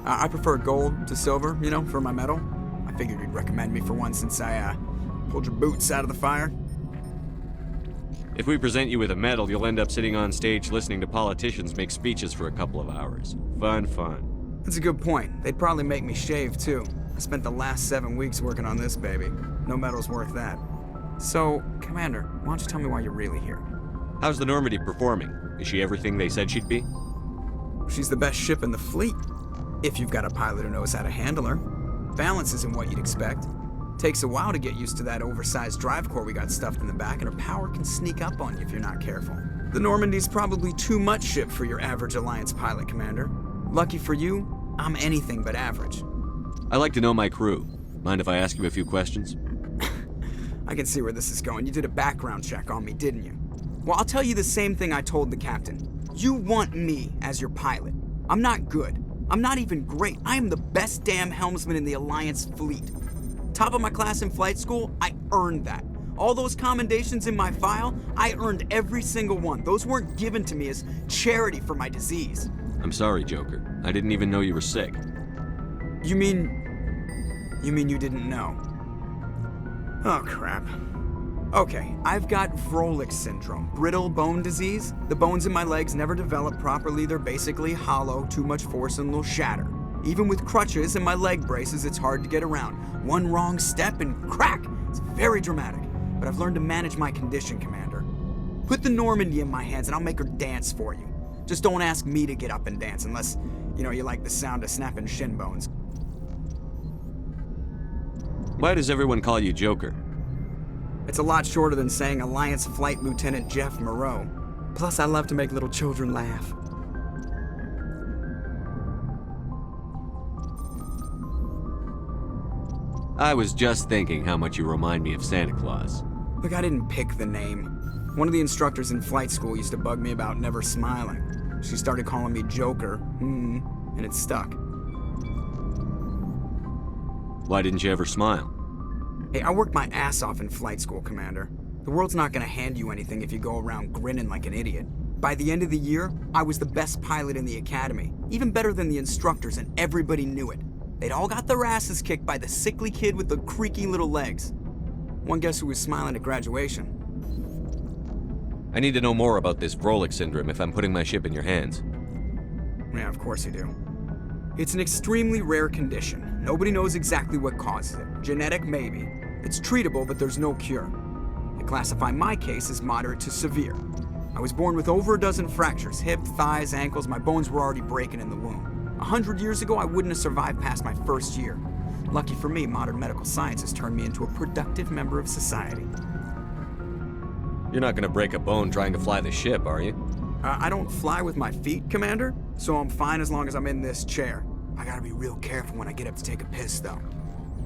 I prefer gold to silver, you know, for my medal. I figured you'd recommend me for one since I, pulled your boots out of the fire. If we present you with a medal, you'll end up sitting on stage listening to politicians make speeches for a couple of hours. Fun. That's a good point. They'd probably make me shave, too. I spent the last 7 weeks working on this baby. No medal's worth that. So, Commander, why don't you tell me why you're really here? How's the Normandy performing? Is she everything they said she'd be? She's the best ship in the fleet. If you've got a pilot who knows how to handle her. Balance isn't what you'd expect. Takes a while to get used to that oversized drive core we got stuffed in the back, and her power can sneak up on you if you're not careful. The Normandy's probably too much ship for your average Alliance pilot, Commander. Lucky for you, I'm anything but average. I like to know my crew. Mind if I ask you a few questions? I can see where this is going. You did a background check on me, didn't you? Well, I'll tell you the same thing I told the captain. You want me as your pilot. I'm not good. I'm not even great. I am the best damn helmsman in the Alliance fleet. Top of my class in flight school, I earned that. All those commendations in my file, I earned every single one. Those weren't given to me as charity for my disease. I'm sorry, Joker. I didn't even know you were sick. You mean you didn't know? Oh, crap. Okay, I've got Vrolik syndrome, brittle bone disease. The bones in my legs never develop properly. They're basically hollow, too much force and they'll shatter. Even with crutches and my leg braces, it's hard to get around. One wrong step and crack! It's very dramatic. But I've learned to manage my condition, Commander. Put the Normandy in my hands and I'll make her dance for you. Just don't ask me to get up and dance unless, you like the sound of snapping shin bones. Why does everyone call you Joker? It's a lot shorter than saying Alliance Flight Lieutenant Jeff Moreau. Plus, I love to make little children laugh. I was just thinking how much you remind me of Santa Claus. Look, I didn't pick the name. One of the instructors in flight school used to bug me about never smiling. She started calling me Joker, and it stuck. Why didn't you ever smile? Hey, I worked my ass off in flight school, Commander. The world's not gonna hand you anything if you go around grinning like an idiot. By the end of the year, I was the best pilot in the academy, even better than the instructors, and everybody knew it. They'd all got their asses kicked by the sickly kid with the creaky little legs. One guess who was smiling at graduation? I need to know more about this Vrolik syndrome if I'm putting my ship in your hands. Yeah, of course you do. It's an extremely rare condition. Nobody knows exactly what causes it. Genetic, maybe. It's treatable, but there's no cure. They classify my case as moderate to severe. I was born with over a dozen fractures, hip, thighs, ankles. My bones were already breaking in the womb. 100 years ago, I wouldn't have survived past my first year. Lucky for me, modern medical science has turned me into a productive member of society. You're not gonna break a bone trying to fly the ship, are you? I don't fly with my feet, Commander, so I'm fine as long as I'm in this chair. I gotta be real careful when I get up to take a piss, though.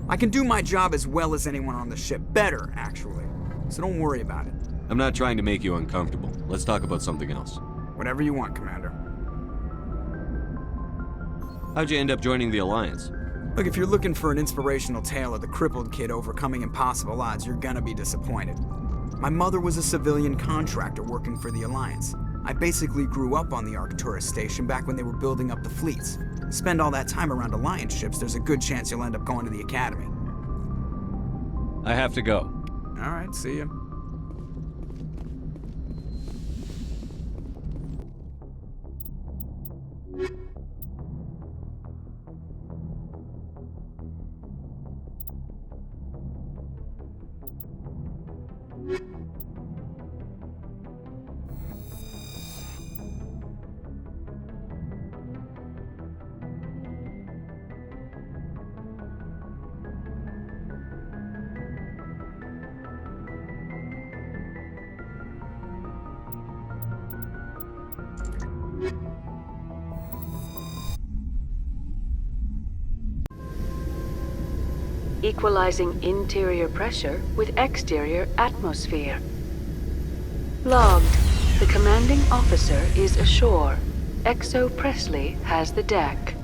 I can do my job as well as anyone on the ship. Better, actually. So don't worry about it. I'm not trying to make you uncomfortable. Let's talk about something else. Whatever you want, Commander. How'd you end up joining the Alliance? Look, if you're looking for an inspirational tale of the crippled kid overcoming impossible odds, you're gonna be disappointed. My mother was a civilian contractor working for the Alliance. I basically grew up on the Arcturus station back when they were building up the fleets. Spend all that time around Alliance ships, there's a good chance you'll end up going to the Academy. I have to go. All right, see ya. equalizing interior pressure with exterior atmosphere. Logged. The commanding officer is ashore. Exo Presley has the deck.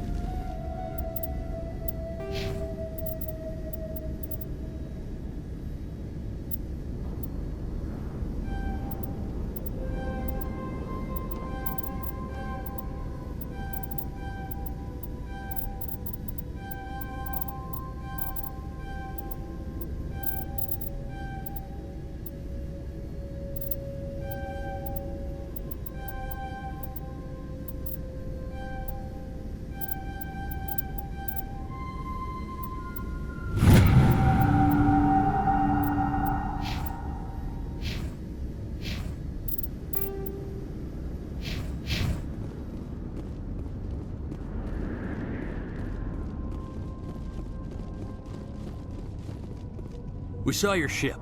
We saw your ship.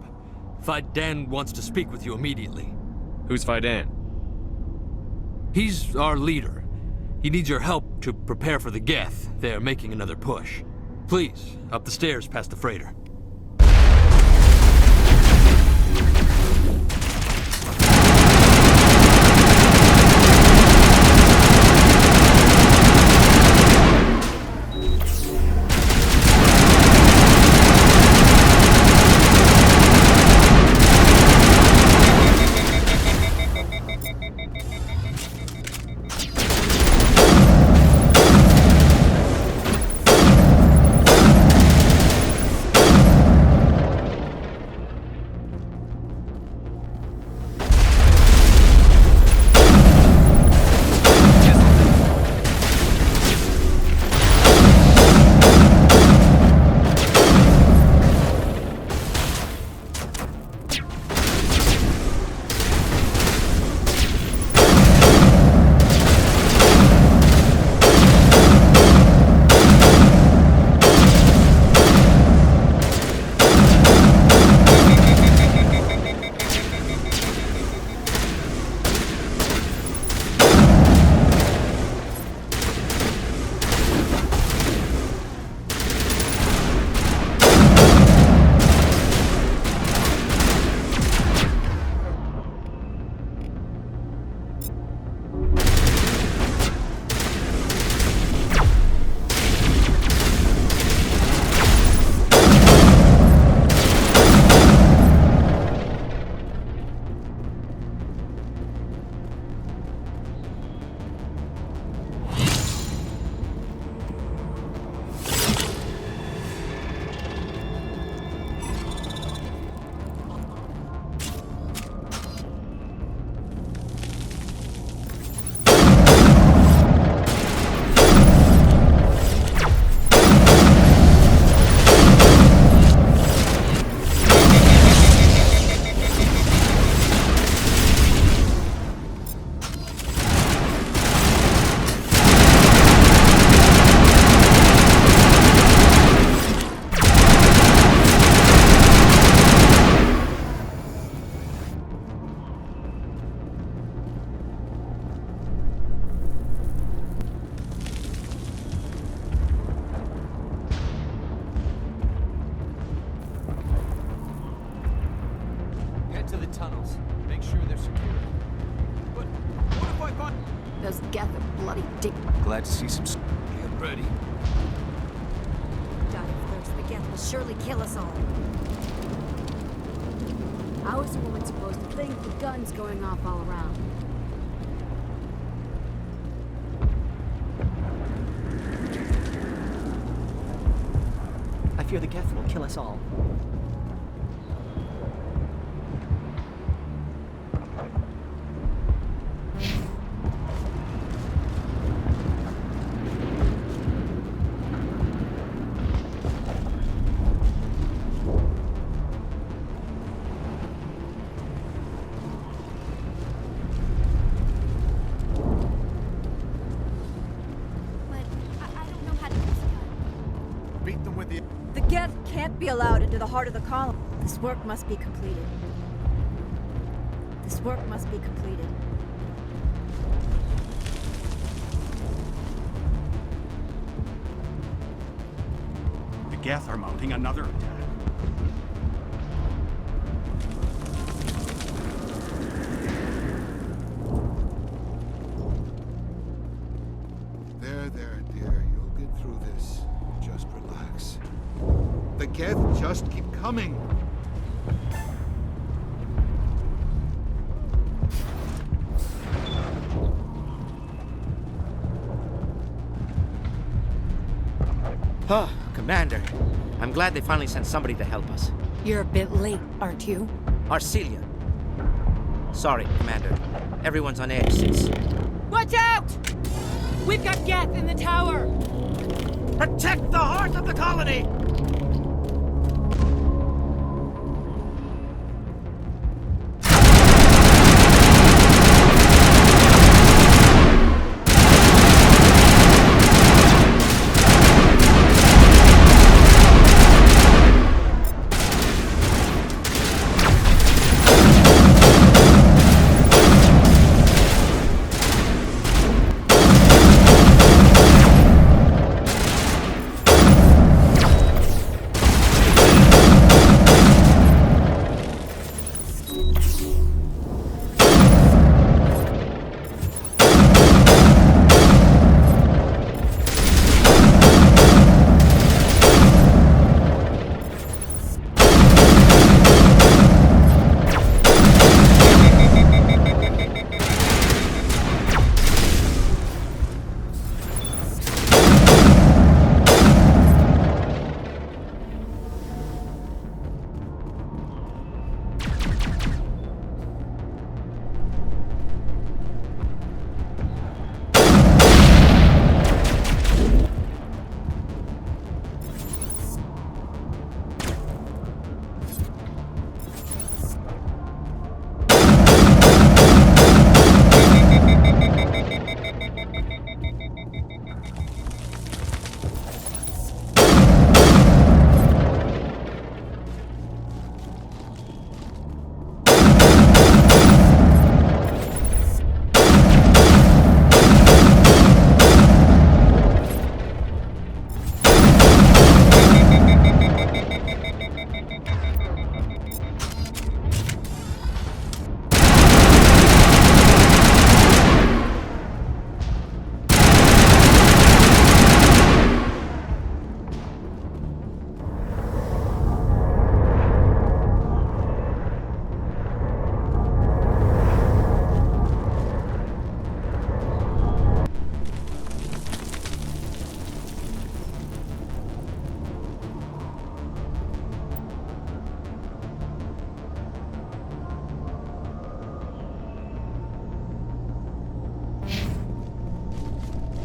Fidan wants to speak with you immediately. Who's Fidan? He's our leader. He needs your help to prepare for the Geth. They're making another push. Please, up the stairs past the freighter. To the tunnels. Make sure they're secure. But what if I find... Those Geth are bloody dick. Glad to see some... Get ready. Die of thirst. The Geth will surely kill us all. How is a woman supposed to think with guns going off all around? I fear the Geth will kill us all. The Geth can't be allowed into the heart of the column. This work must be completed. This work must be completed. The Geth are mounting another attack. There, dear. You'll get through this. Just relax. The Geth just keep coming. Oh, Commander. I'm glad they finally sent somebody to help us. You're a bit late, aren't you? Arcelia. Sorry, Commander. Everyone's on edge since... Watch out! We've got Geth in the tower! Protect the heart of the colony!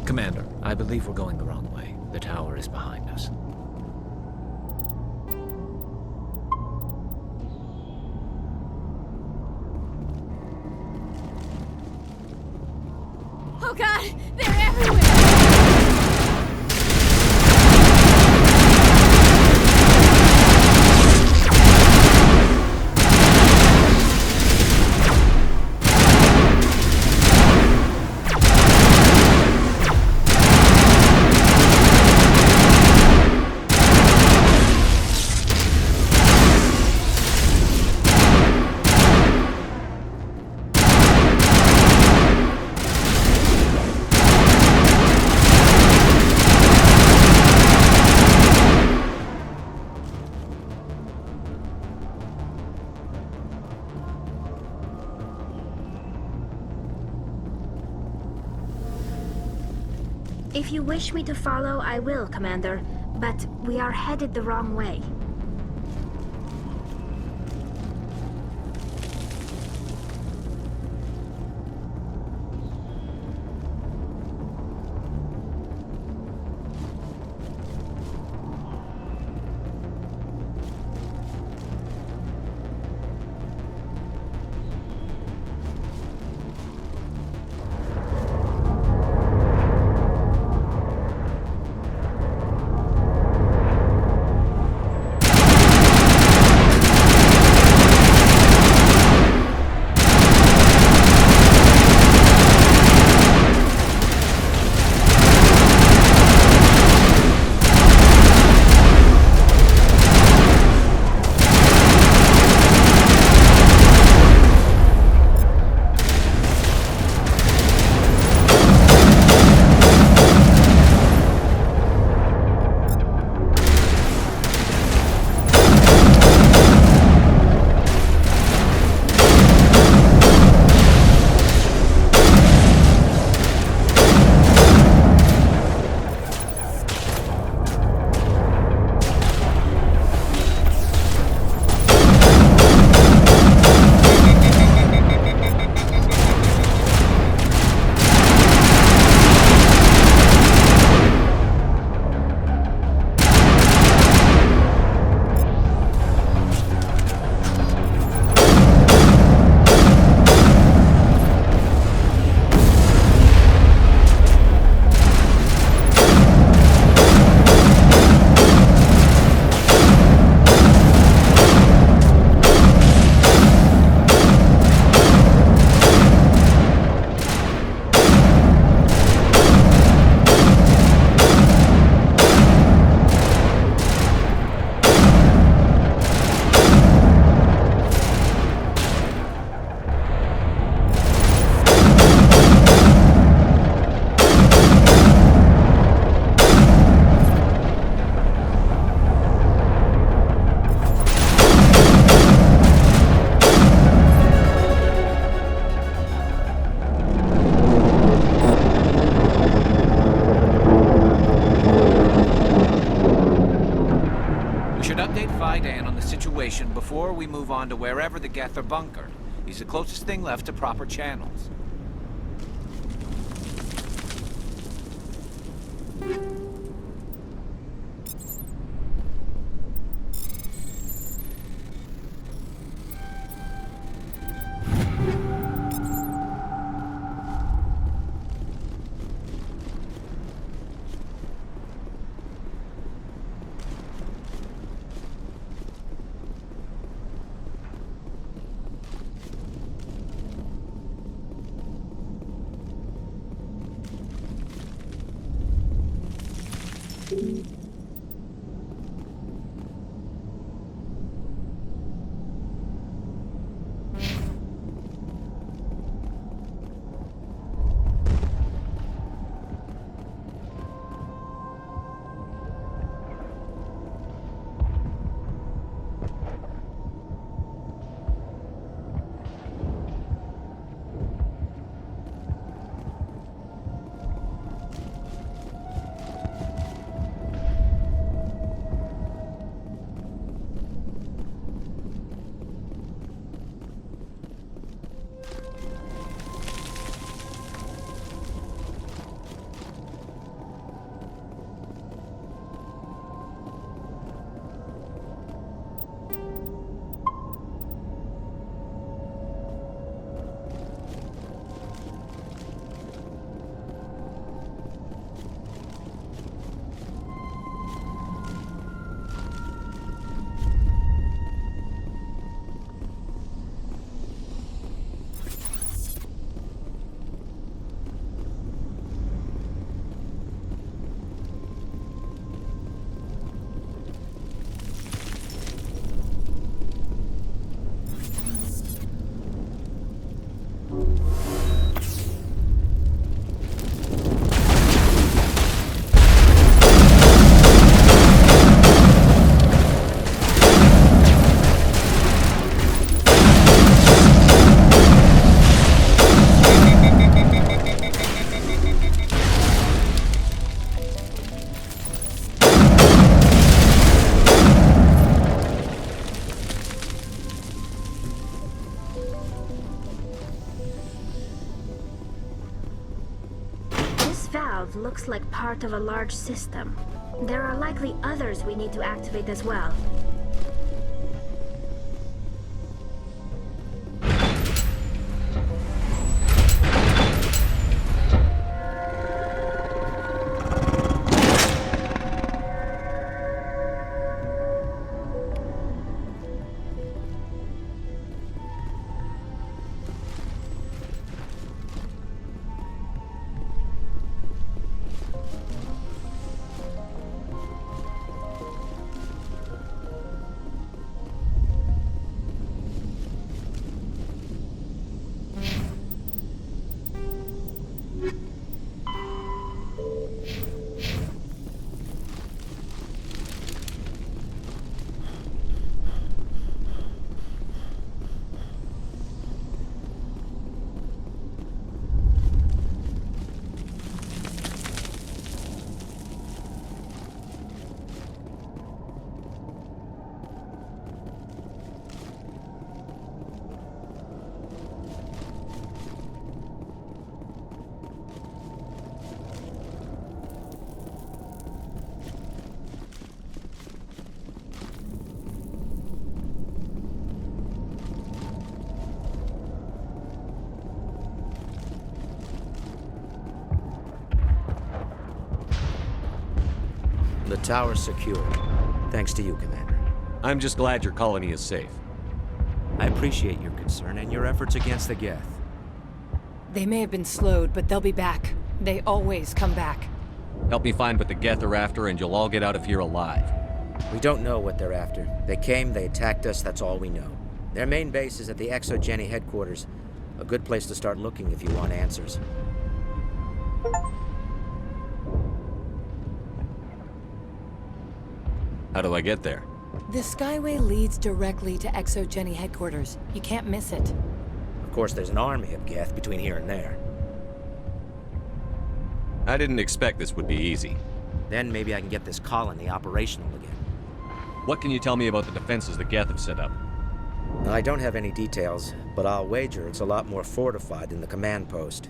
Commander, I believe we're going the wrong way. The tower is behind us. Oh god! They're everywhere! If you wish me to follow, I will, Commander. But we are headed the wrong way. situation before we move on to wherever the Geth are bunkered. He's the closest thing left to proper channels. Looks like part of a large system. There are likely others we need to activate as well. The tower's secure. Thanks to you, Commander. I'm just glad your colony is safe. I appreciate your concern and your efforts against the Geth. They may have been slowed, but they'll be back. They always come back. Help me find what the Geth are after, and you'll all get out of here alive. We don't know what they're after. They came, they attacked us, that's all we know. Their main base is at the ExoGeni headquarters. A good place to start looking if you want answers. How do I get there? The Skyway leads directly to ExoGeni headquarters. You can't miss it. Of course, there's an army of Geth between here and there. I didn't expect this would be easy. Then maybe I can get this colony operational again. What can you tell me about the defenses the Geth have set up? I don't have any details, but I'll wager it's a lot more fortified than the command post.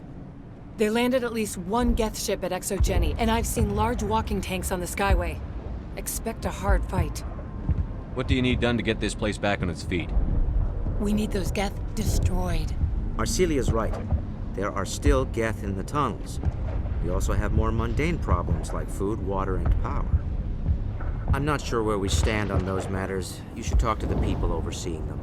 They landed at least one Geth ship at ExoGeni, and I've seen large walking tanks on the Skyway. Expect a hard fight. What do you need done to get this place back on its feet? We need those Geth destroyed. Arcelia's right. There are still Geth in the tunnels. We also have more mundane problems like food, water, and power. I'm not sure where we stand on those matters. You should talk to the people overseeing them.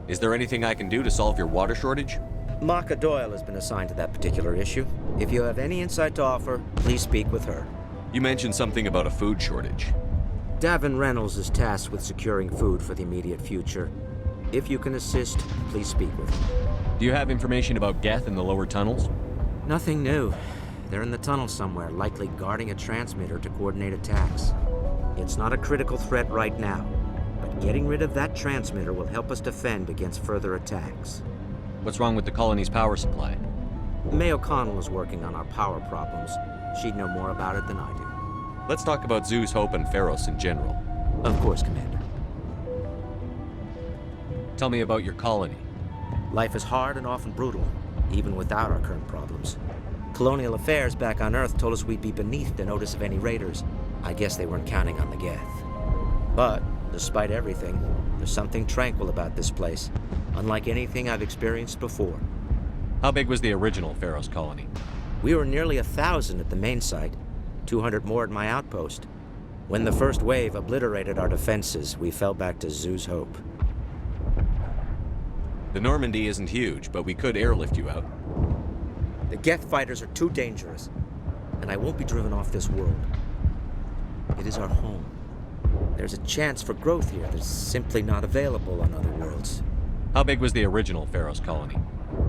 Is there anything I can do to solve your water shortage? Maka Doyle has been assigned to that particular issue. If you have any insight to offer, please speak with her. You mentioned something about a food shortage. Davin Reynolds is tasked with securing food for the immediate future. If you can assist, please speak with him. Do you have information about Geth in the lower tunnels? Nothing new. They're in the tunnel somewhere, likely guarding a transmitter to coordinate attacks. It's not a critical threat right now, but getting rid of that transmitter will help us defend against further attacks. What's wrong with the colony's power supply? May O'Connell is working on our power problems. She'd know more about it than I do. Let's talk about Zeus, Hope, and Pharos in general. Of course, Commander. Tell me about your colony. Life is hard and often brutal, even without our current problems. Colonial affairs back on Earth told us we'd be beneath the notice of any raiders. I guess they weren't counting on the Geth. But, despite everything, there's something tranquil about this place, unlike anything I've experienced before. How big was the original Pharos colony? We were nearly 1,000 at the main site, 200 more at my outpost. When the first wave obliterated our defenses, we fell back to Zeus' Hope. The Normandy isn't huge, but we could airlift you out. The Geth fighters are too dangerous, and I won't be driven off this world. It is our home. There's a chance for growth here that's simply not available on other worlds. How big was the original Pharos colony?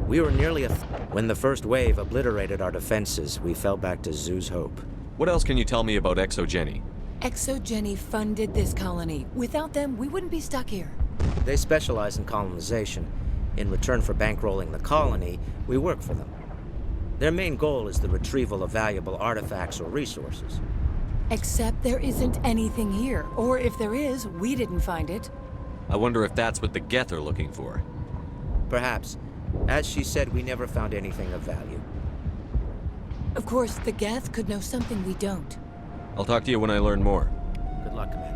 We were nearly When the first wave obliterated our defenses, we fell back to Zeus' Hope. What else can you tell me about ExoGeni? ExoGeni funded this colony. Without them, we wouldn't be stuck here. They specialize in colonization. In return for bankrolling the colony, we work for them. Their main goal is the retrieval of valuable artifacts or resources. Except there isn't anything here. Or if there is, we didn't find it. I wonder if that's what the Geth are looking for. Perhaps. As she said, we never found anything of value. Of course, the Geth could know something we don't. I'll talk to you when I learn more. Good luck, Commander.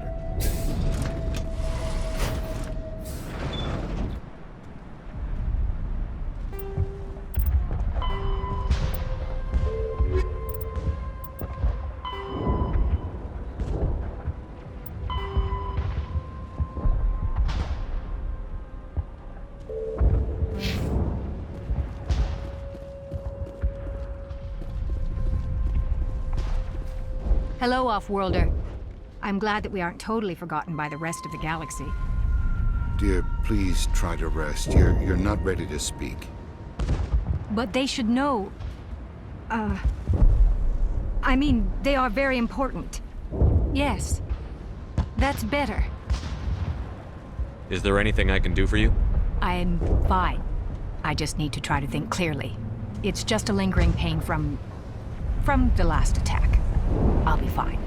Hello, Off-Worlder. I'm glad that we aren't totally forgotten by the rest of the galaxy. Dear, please try to rest. You're not ready to speak. But they should know... I mean, they are very important. Yes. That's better. Is there anything I can do for you? I'm fine. I just need to try to think clearly. It's just a lingering pain from the last attack. I'll be fine.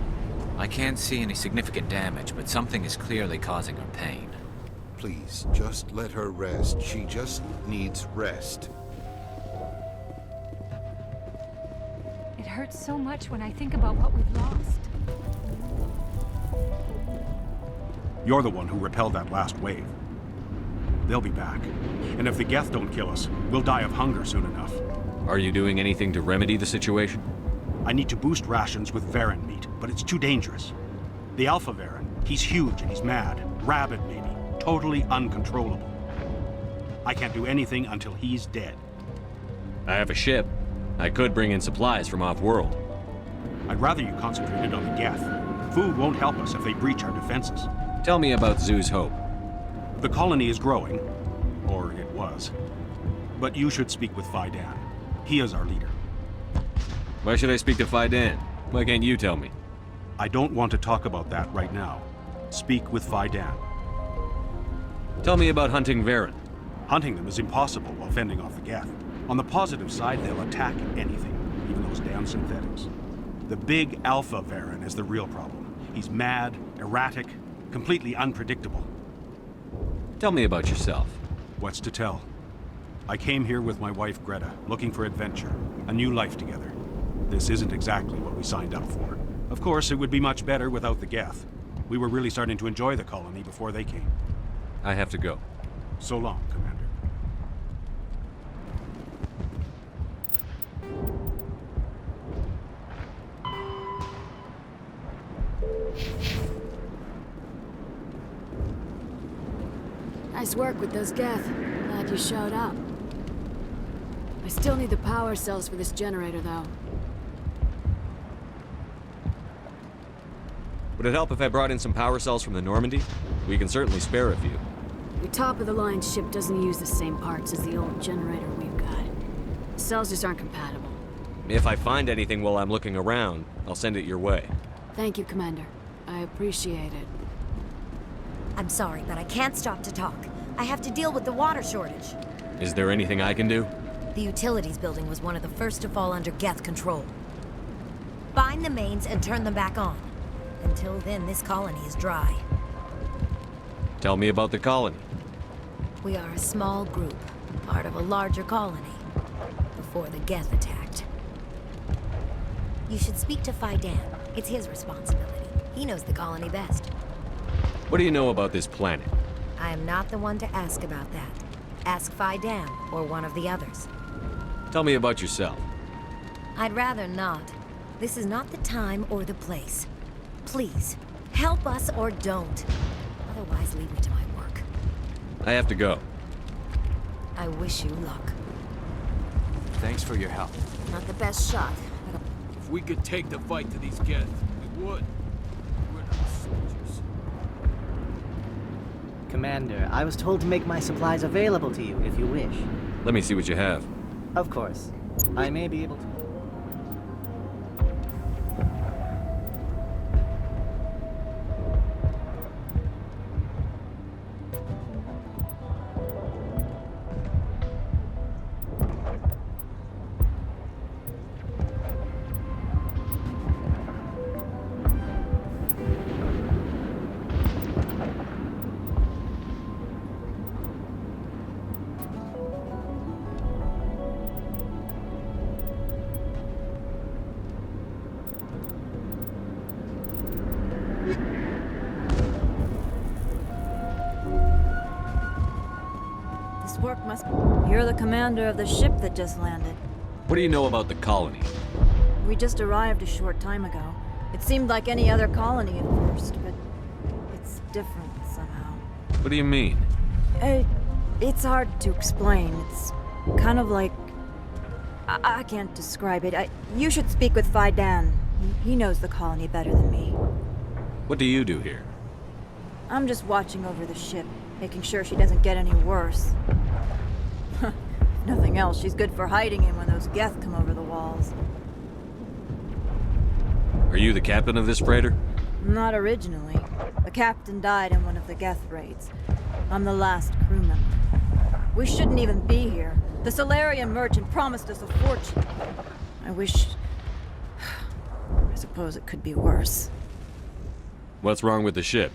I can't see any significant damage, but something is clearly causing her pain. Please, just let her rest. She just needs rest. It hurts so much when I think about what we've lost. You're the one who repelled that last wave. They'll be back. And if the Geth don't kill us, we'll die of hunger soon enough. Are you doing anything to remedy the situation? I need to boost rations with Varen meat, but it's too dangerous. The Alpha Varen, he's huge and he's mad. Rabid, maybe. Totally uncontrollable. I can't do anything until he's dead. I have a ship. I could bring in supplies from off-world. I'd rather you concentrated on the Geth. Food won't help us if they breach our defenses. Tell me about Zeus' Hope. The colony is growing. Or it was. But you should speak with Faidan. He is our leader. Why should I speak to Faidan? Why can't you tell me? I don't want to talk about that right now. Speak with Faidan. Tell me about hunting Varen. Hunting them is impossible while fending off the Geth. On the positive side, they'll attack anything, even those damn synthetics. The big Alpha Varen is the real problem. He's mad, erratic, completely unpredictable. Tell me about yourself. What's to tell? I came here with my wife Greta, looking for adventure, a new life together. This isn't exactly what we signed up for. Of course, it would be much better without the Geth. We were really starting to enjoy the colony before they came. I have to go. So long, Commander. Nice work with those Geth. Glad you showed up. I still need the power cells for this generator, though. Would it help if I brought in some power cells from the Normandy? We can certainly spare a few. Your top-of-the-line ship doesn't use the same parts as the old generator we've got. The cells just aren't compatible. If I find anything while I'm looking around, I'll send it your way. Thank you, Commander. I appreciate it. I'm sorry, but I can't stop to talk. I have to deal with the water shortage. Is there anything I can do? The utilities building was one of the first to fall under Geth control. Find the mains and turn them back on. Until then, this colony is dry. Tell me about the colony. We are a small group, part of a larger colony, before the Geth attacked. You should speak to Faidan. It's his responsibility. He knows the colony best. What do you know about this planet? I am not the one to ask about that. Ask Faidan or one of the others. Tell me about yourself. I'd rather not. This is not the time or the place. Please, help us or don't. Otherwise, leave me to my work. I have to go. I wish you luck. Thanks for your help. Not the best shot. If we could take the fight to these Geth, we would. We're not soldiers. Commander, I was told to make my supplies available to you if you wish. Let me see what you have. Of course. I may be able to... Work must... You're the commander of the ship that just landed. What do you know about the colony? We just arrived a short time ago. It seemed like any other colony at first, but it's different somehow. What do you mean? It's hard to explain. It's kind of like... I can't describe it. You should speak with Faidan. He knows the colony better than me. What do you do here? I'm just watching over the ship, making sure she doesn't get any worse. Nothing else, she's good for hiding in when those Geth come over the walls. Are you the captain of this freighter? Not originally. The captain died in one of the Geth raids. I'm the last crew member. We shouldn't even be here. The Solarian merchant promised us a fortune. I wish... I suppose it could be worse. What's wrong with the ship?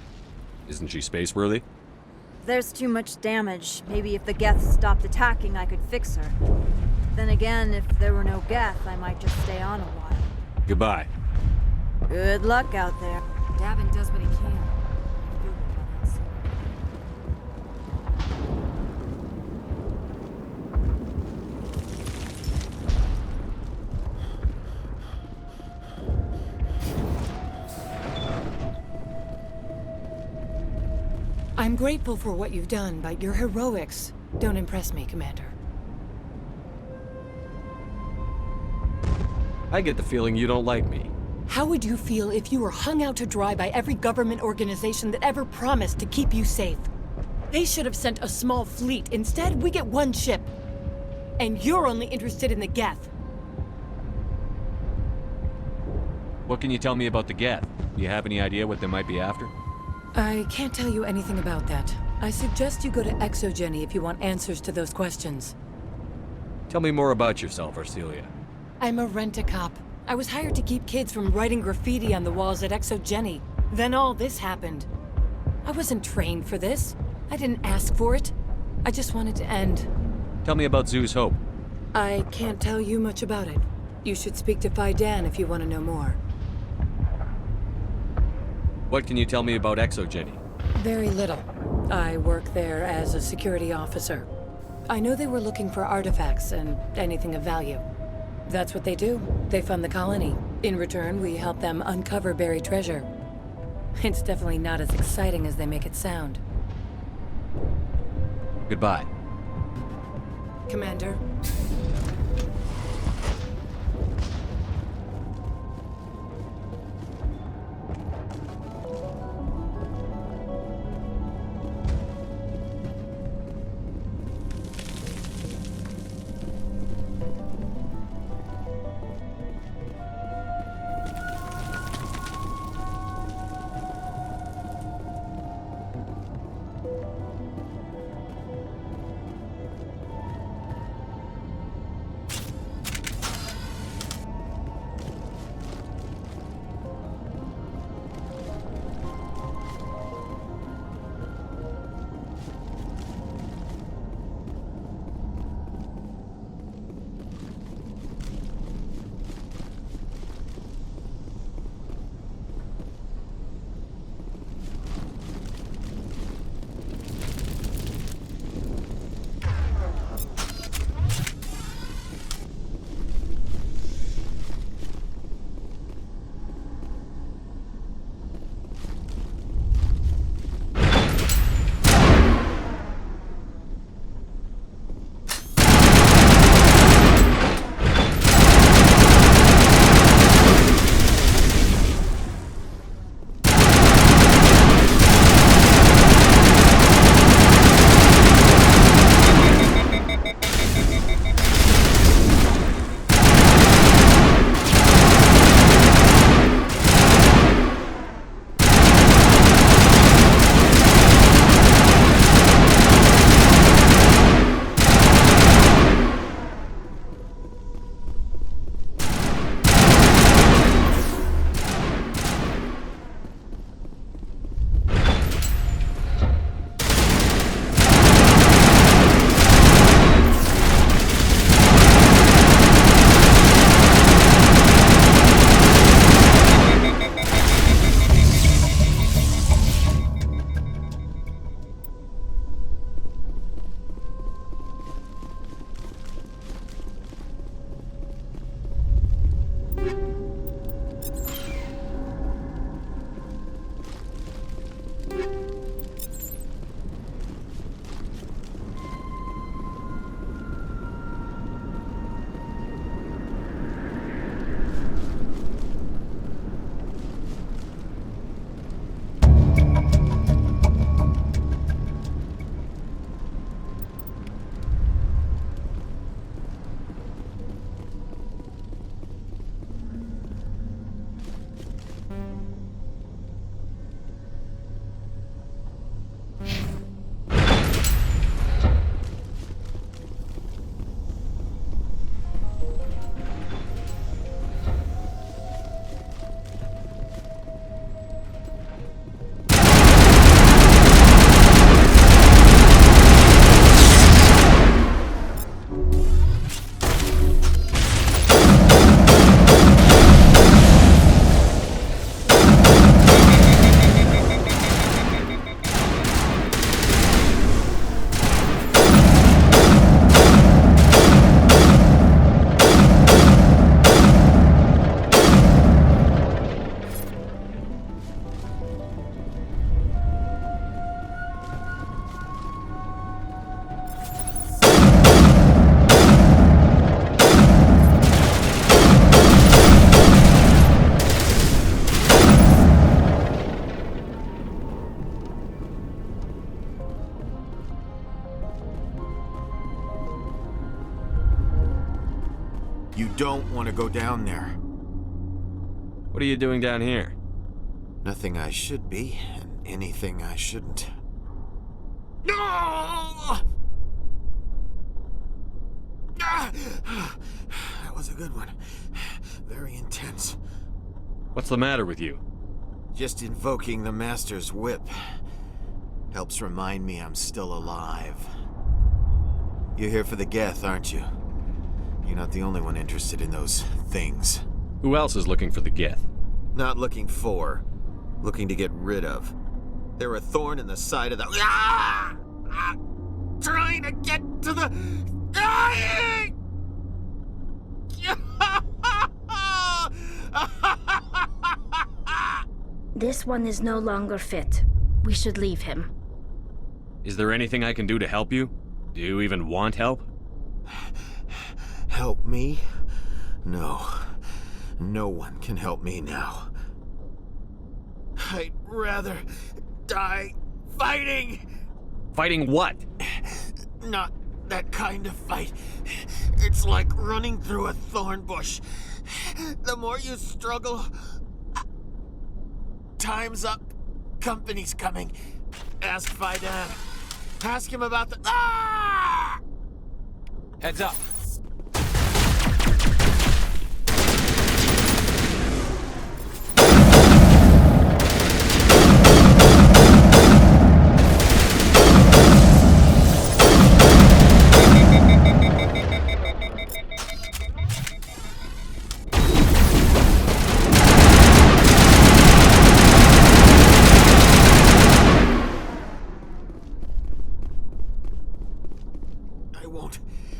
Isn't she space-worthy? There's too much damage. Maybe if the Geth stopped attacking, I could fix her. Then again, if there were no Geth, I might just stay on a while. Goodbye. Good luck out there. Davin does what he can. I'm grateful for what you've done, but your heroics don't impress me, Commander. I get the feeling you don't like me. How would you feel if you were hung out to dry by every government organization that ever promised to keep you safe? They should have sent a small fleet. Instead, we get one ship. And you're only interested in the Geth. What can you tell me about the Geth? Do you have any idea what they might be after? I can't tell you anything about that. I suggest you go to Exogeny if you want answers to those questions. Tell me more about yourself, Arcelia. I'm a rent-a-cop. I was hired to keep kids from writing graffiti on the walls at Exogeny. Then all this happened. I wasn't trained for this. I didn't ask for it. I just wanted to end. Tell me about Zoo's Hope. I can't tell you much about it. You should speak to Fidan if you want to know more. What can you tell me about Exogeny? Very little. I work there as a security officer. I know they were looking for artifacts and anything of value. That's what they do. They fund the colony. In return, we help them uncover buried treasure. It's definitely not as exciting as they make it sound. Goodbye. Commander. You don't want to go down there. What are you doing down here? Nothing I should be, and anything I shouldn't. No! That was a good one. Very intense. What's the matter with you? Just invoking the Master's whip helps remind me I'm still alive. You're here for the Geth, aren't you? You're not the only one interested in those things. Who else is looking for the Geth? Not looking for, looking to get rid of. They're a thorn in the side of the... Ah! Ah! Trying to get to the... Dying! This one is no longer fit. We should leave him. Is there anything I can do to help you? Do you even want help? Help me? No. No one can help me now. I'd rather die fighting! Fighting what? Not that kind of fight. It's like running through a thorn bush. The more you struggle... Time's up. Company's coming. Ask Faidan. Ask him about the... Ah! Heads up.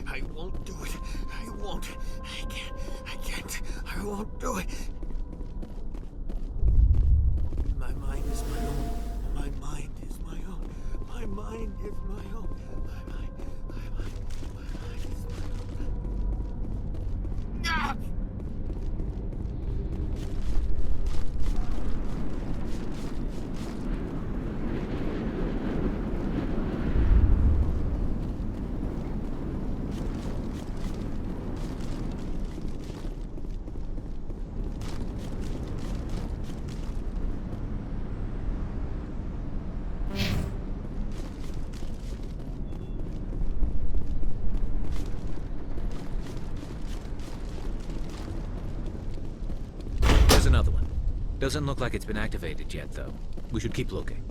I won't do it. I won't. I can't. I won't do it. My mind is my own. My mind is my own. My mind is my own. My mind is my own. Ah! Another one. Doesn't look like it's been activated yet, though. We should keep looking.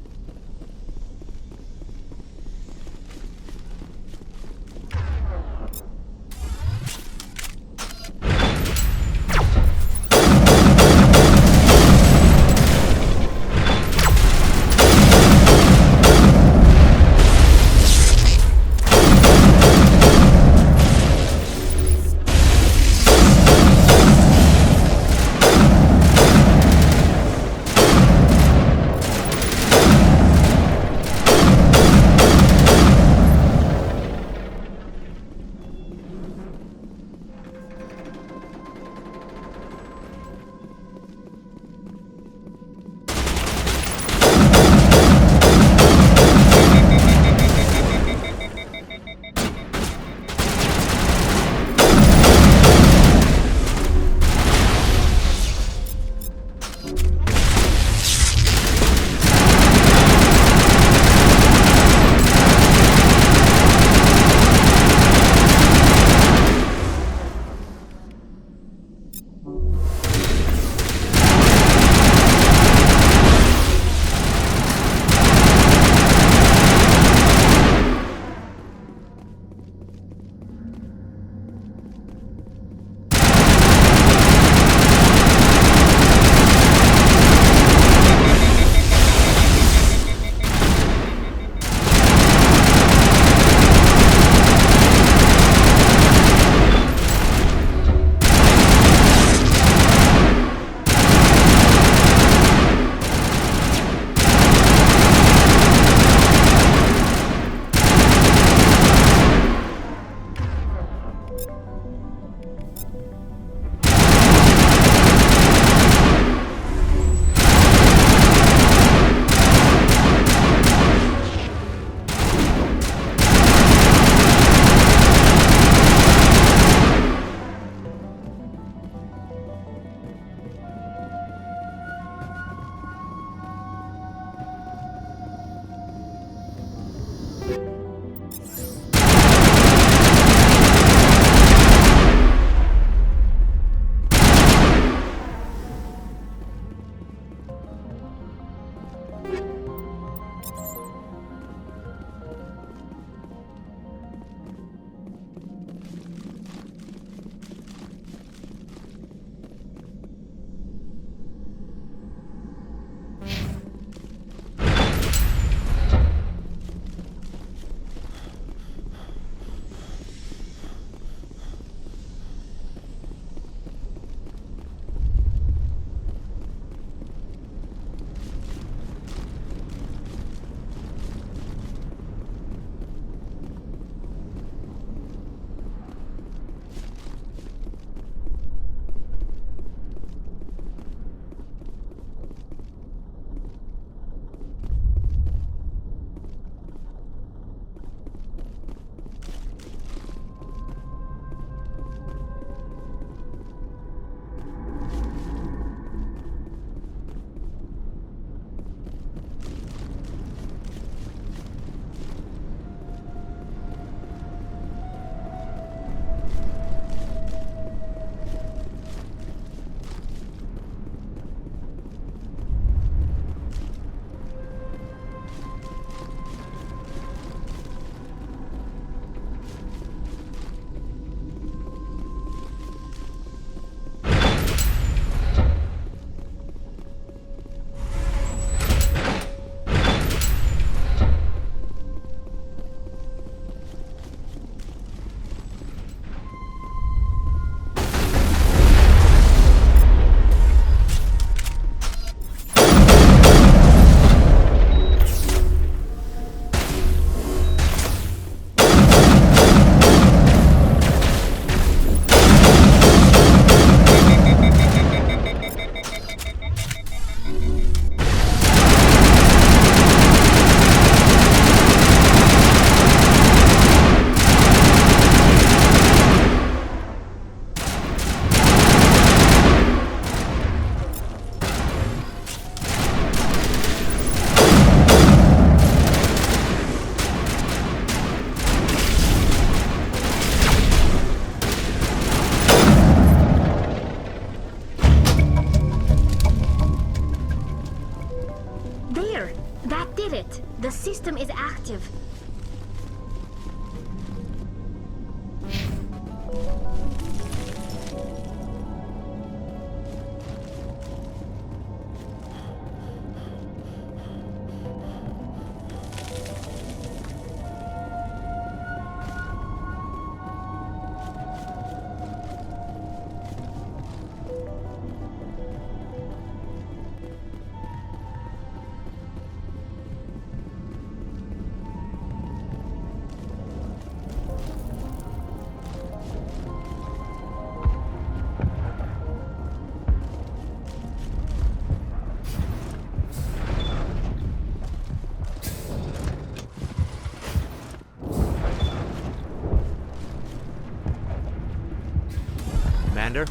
Commander,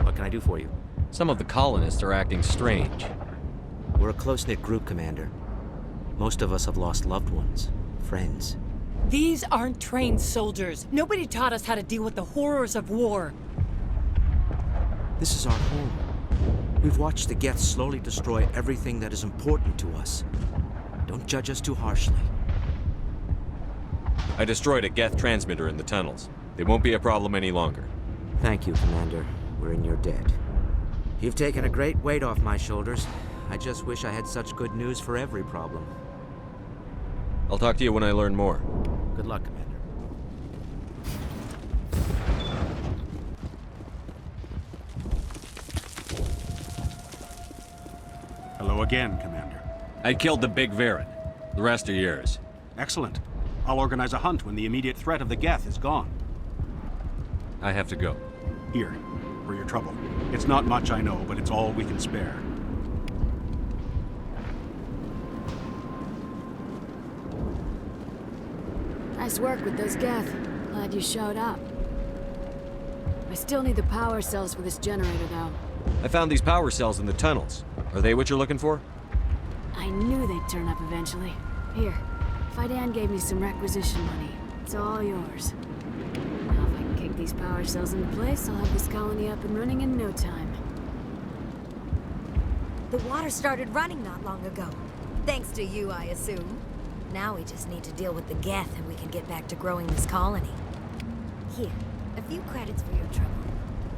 what can I do for you? Some of the colonists are acting strange. We're a close-knit group, Commander. Most of us have lost loved ones, friends. These aren't trained soldiers. Nobody taught us how to deal with the horrors of war. This is our home. We've watched the Geth slowly destroy everything that is important to us. Don't judge us too harshly. I destroyed a Geth transmitter in the tunnels. They won't be a problem any longer. Thank you, Commander. We're in your debt. You've taken a great weight off my shoulders. I just wish I had such good news for every problem. I'll talk to you when I learn more. Good luck, Commander. Hello again, Commander. I killed the big Varen. The rest are yours. Excellent. I'll organize a hunt when the immediate threat of the Geth is gone. I have to go. Here, for your trouble. It's not much, I know, but it's all we can spare. Nice work with those Geth. Glad you showed up. I still need the power cells for this generator, though. I found these power cells in the tunnels. Are they what you're looking for? I knew they'd turn up eventually. Here, Fidan gave me some requisition money. It's all yours. Now if I can kick these power cells into place, I'll have this colony up and running in no time. The water started running not long ago. Thanks to you, I assume. Now we just need to deal with the Geth and we can get back to growing this colony. Here, a few credits for your trouble.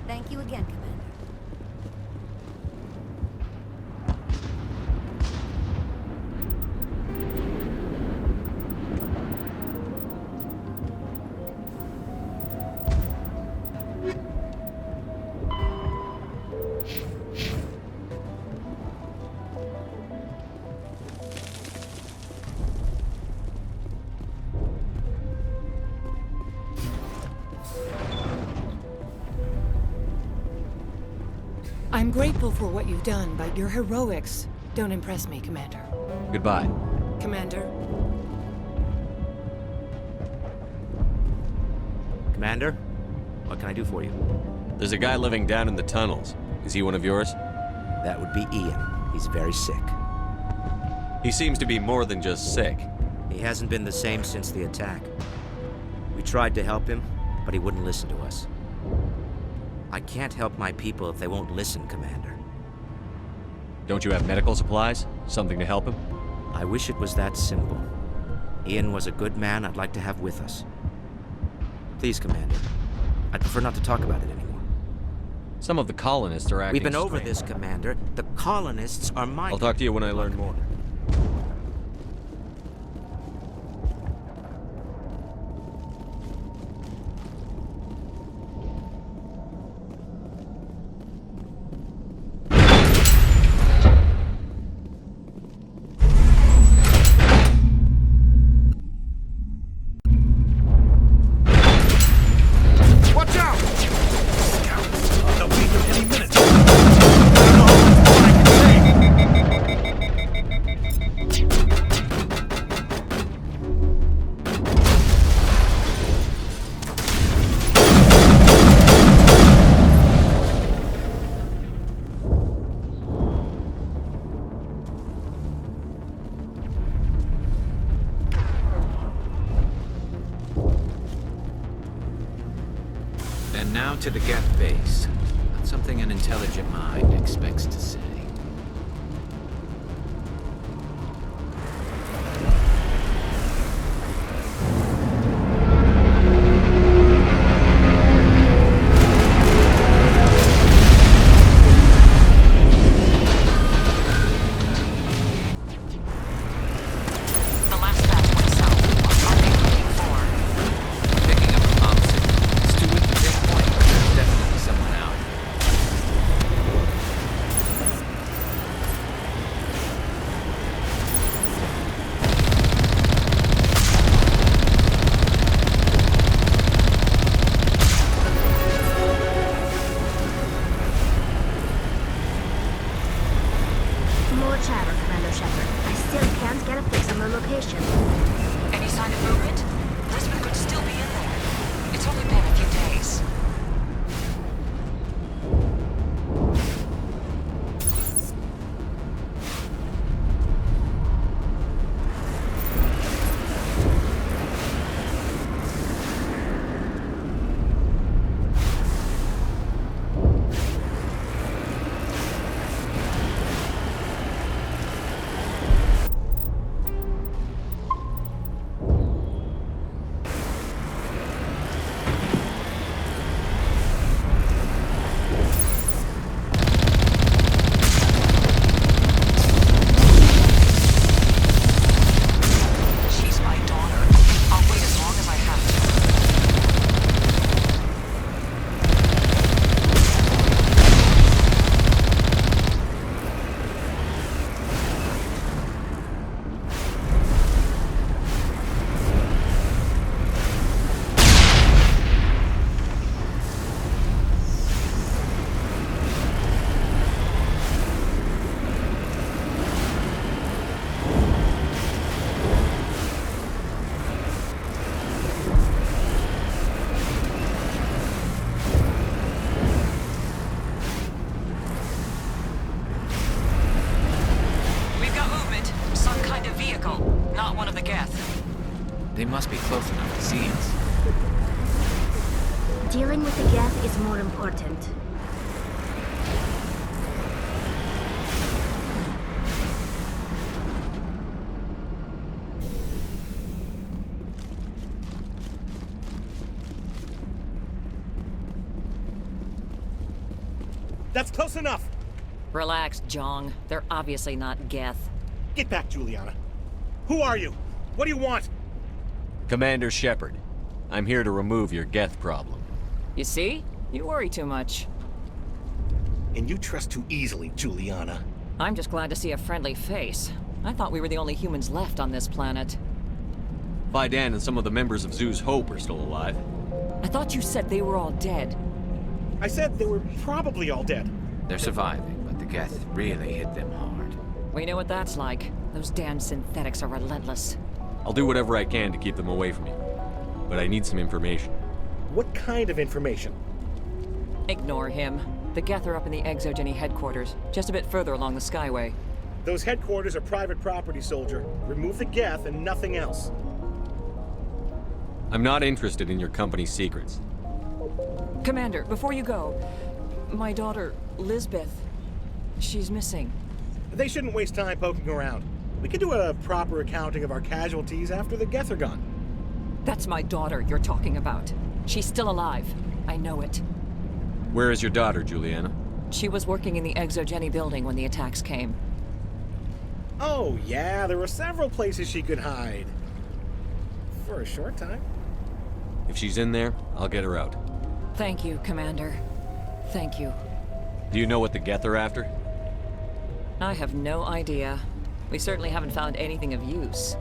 Thank you again, Commander. I'm grateful for what you've done, but your heroics don't impress me, Commander. Goodbye. Commander? Commander, what can I do for you? There's a guy living down in the tunnels. Is he one of yours? That would be Ian. He's very sick. He seems to be more than just sick. He hasn't been the same since the attack. We tried to help him, but he wouldn't listen to us. I can't help my people if they won't listen, Commander. Don't you have medical supplies? Something to help him? I wish it was that simple. Ian was a good man I'd like to have with us. Please, Commander. I'd prefer not to talk about it anymore. Some of the colonists are acting We've been over strange. this, Commander. The colonists are my... I'll talk to you when I learn more. And now to the Geth base. Not something an intelligent mind expects to say. They must be close enough to see us. Dealing with the Geth is more important. That's close enough! Relax, Jong. They're obviously not Geth. Get back, Juliana. Who are you? What do you want? Commander Shepard. I'm here to remove your Geth problem. You see? You worry too much. And you trust too easily, Juliana. I'm just glad to see a friendly face. I thought we were the only humans left on this planet. Faidan and some of the members of Zoo's Hope are still alive. I thought you said they were all dead. I said they were probably all dead. They're surviving, but the Geth really hit them hard. We know what that's like. Those damn synthetics are relentless. I'll do whatever I can to keep them away from you. But I need some information. What kind of information? Ignore him. The Geth are up in the Exogeny headquarters, just a bit further along the Skyway. Those headquarters are private property, soldier. Remove the Geth and nothing else. I'm not interested in your company's secrets. Commander, before you go, my daughter, Lisbeth, she's missing. They shouldn't waste time poking around. We could do a proper accounting of our casualties after the Geth are gone. That's my daughter you're talking about. She's still alive. I know it. Where is your daughter, Juliana? She was working in the Exogeny building when the attacks came. Oh, yeah, there were several places she could hide. For a short time. If she's in there, I'll get her out. Thank you, Commander. Thank you. Do you know what the Geth are after? I have no idea. We certainly haven't found anything of use.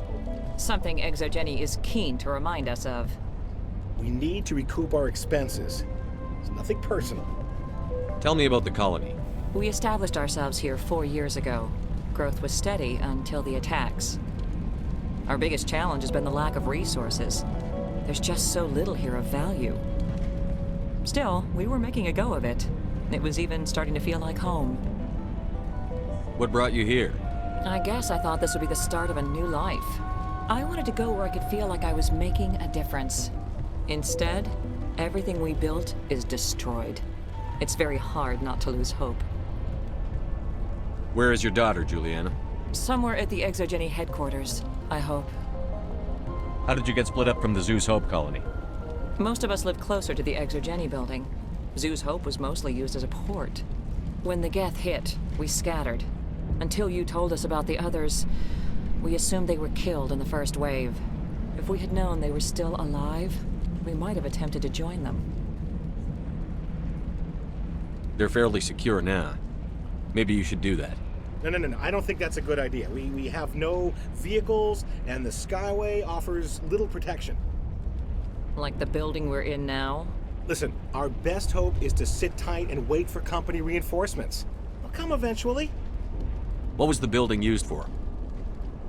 Something Exogeny is keen to remind us of. We need to recoup our expenses. It's nothing personal. Tell me about the colony. We established ourselves here 4 years ago. Growth was steady until the attacks. Our biggest challenge has been the lack of resources. There's just so little here of value. Still, we were making a go of it. It was even starting to feel like home. What brought you here? I guess I thought this would be the start of a new life. I wanted to go where I could feel like I was making a difference. Instead, everything we built is destroyed. It's very hard not to lose hope. Where is your daughter, Juliana? Somewhere at the Exogeny headquarters, I hope. How did you get split up from the Zeus Hope colony? Most of us lived closer to the Exogeny building. Zeus Hope was mostly used as a port. When the Geth hit, we scattered. Until you told us about the others, we assumed they were killed in the first wave. If we had known they were still alive, we might have attempted to join them. They're fairly secure now. Maybe you should do that. No. I don't think that's a good idea. We have no vehicles, and the Skyway offers little protection. Like the building we're in now? Listen, our best hope is to sit tight and wait for company reinforcements. They'll come eventually. What was the building used for?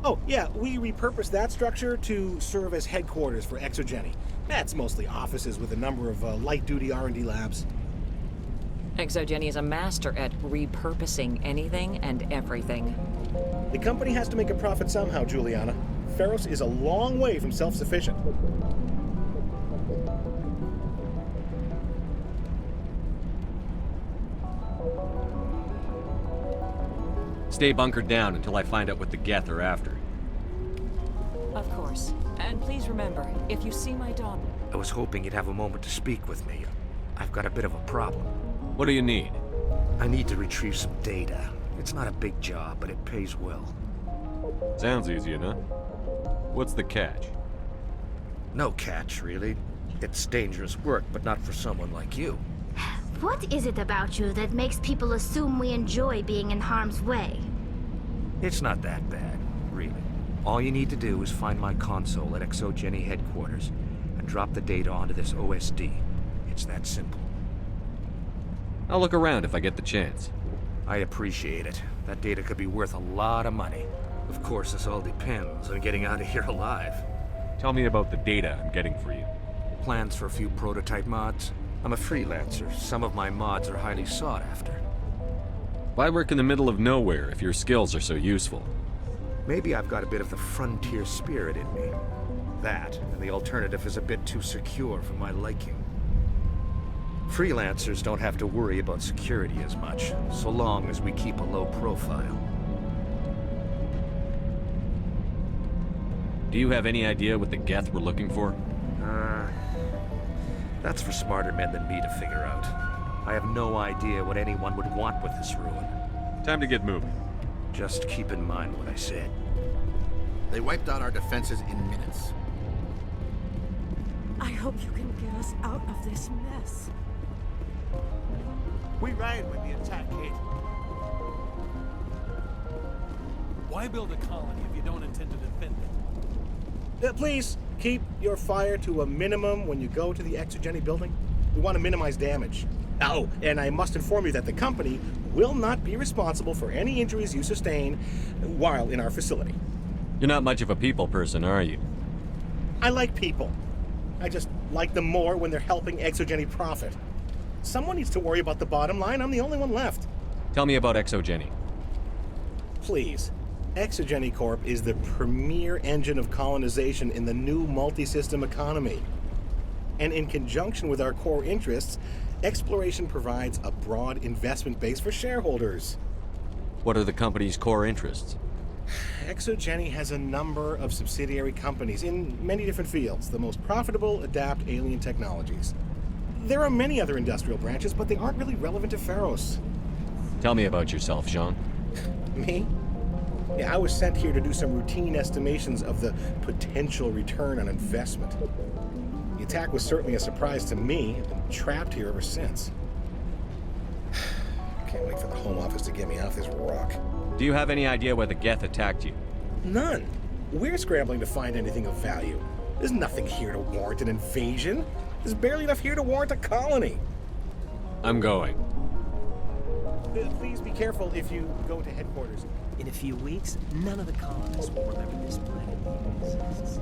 Oh, yeah, we repurposed that structure to serve as headquarters for Exogeny. That's mostly offices with a number of light-duty R&D labs. Exogeny is a master at repurposing anything and everything. The company has to make a profit somehow, Juliana. Feros is a long way from self-sufficient. Stay bunkered down until I find out what the Geth are after. Of course. And please remember, if you see my daughter... I was hoping you'd have a moment to speak with me. I've got a bit of a problem. What do you need? I need to retrieve some data. It's not a big job, but it pays well. Sounds easy enough. What's the catch? No catch, really. It's dangerous work, but not for someone like you. What is it about you that makes people assume we enjoy being in harm's way? It's not that bad, really. All you need to do is find my console at Exogeny headquarters and drop the data onto this OSD. It's that simple. I'll look around if I get the chance. I appreciate it. That data could be worth a lot of money. Of course, this all depends on getting out of here alive. Tell me about the data I'm getting for you. Plans for a few prototype mods. I'm a freelancer. Some of my mods are highly sought after. Why work in the middle of nowhere if your skills are so useful? Maybe I've got a bit of the frontier spirit in me. That, and the alternative is a bit too secure for my liking. Freelancers don't have to worry about security as much, so long as we keep a low profile. Do you have any idea what the Geth were looking for? That's for smarter men than me to figure out. I have no idea what anyone would want with this ruin. Time to get moving. Just keep in mind what I said. They wiped out our defenses in minutes. I hope you can get us out of this mess. We ran when the attack hit. Why build a colony if you don't intend to defend it? Please, keep your fire to a minimum when you go to the Exogeny building. We want to minimize damage. Oh, and I must inform you that the company will not be responsible for any injuries you sustain while in our facility. You're not much of a people person, are you? I like people. I just like them more when they're helping Exogeny profit. Someone needs to worry about the bottom line. I'm the only one left. Tell me about Exogeny. Please. Exogeny Corp is the premier engine of colonization in the new multi-system economy. And in conjunction with our core interests, exploration provides a broad investment base for shareholders. What are the company's core interests? Exogeny has a number of subsidiary companies in many different fields. The most profitable adapt alien technologies. There are many other industrial branches, but they aren't really relevant to Pharos. Tell me about yourself, Jean. Me? Yeah, I was sent here to do some routine estimations of the potential return on investment. The attack was certainly a surprise to me. I've been trapped here ever since. Can't wait for the Home Office to get me off this rock. Do you have any idea why the Geth attacked you? None. We're scrambling to find anything of value. There's nothing here to warrant an invasion. There's barely enough here to warrant a colony. I'm going. Please be careful if you go to headquarters. In a few weeks, none of the colonists will remember this planet even exists.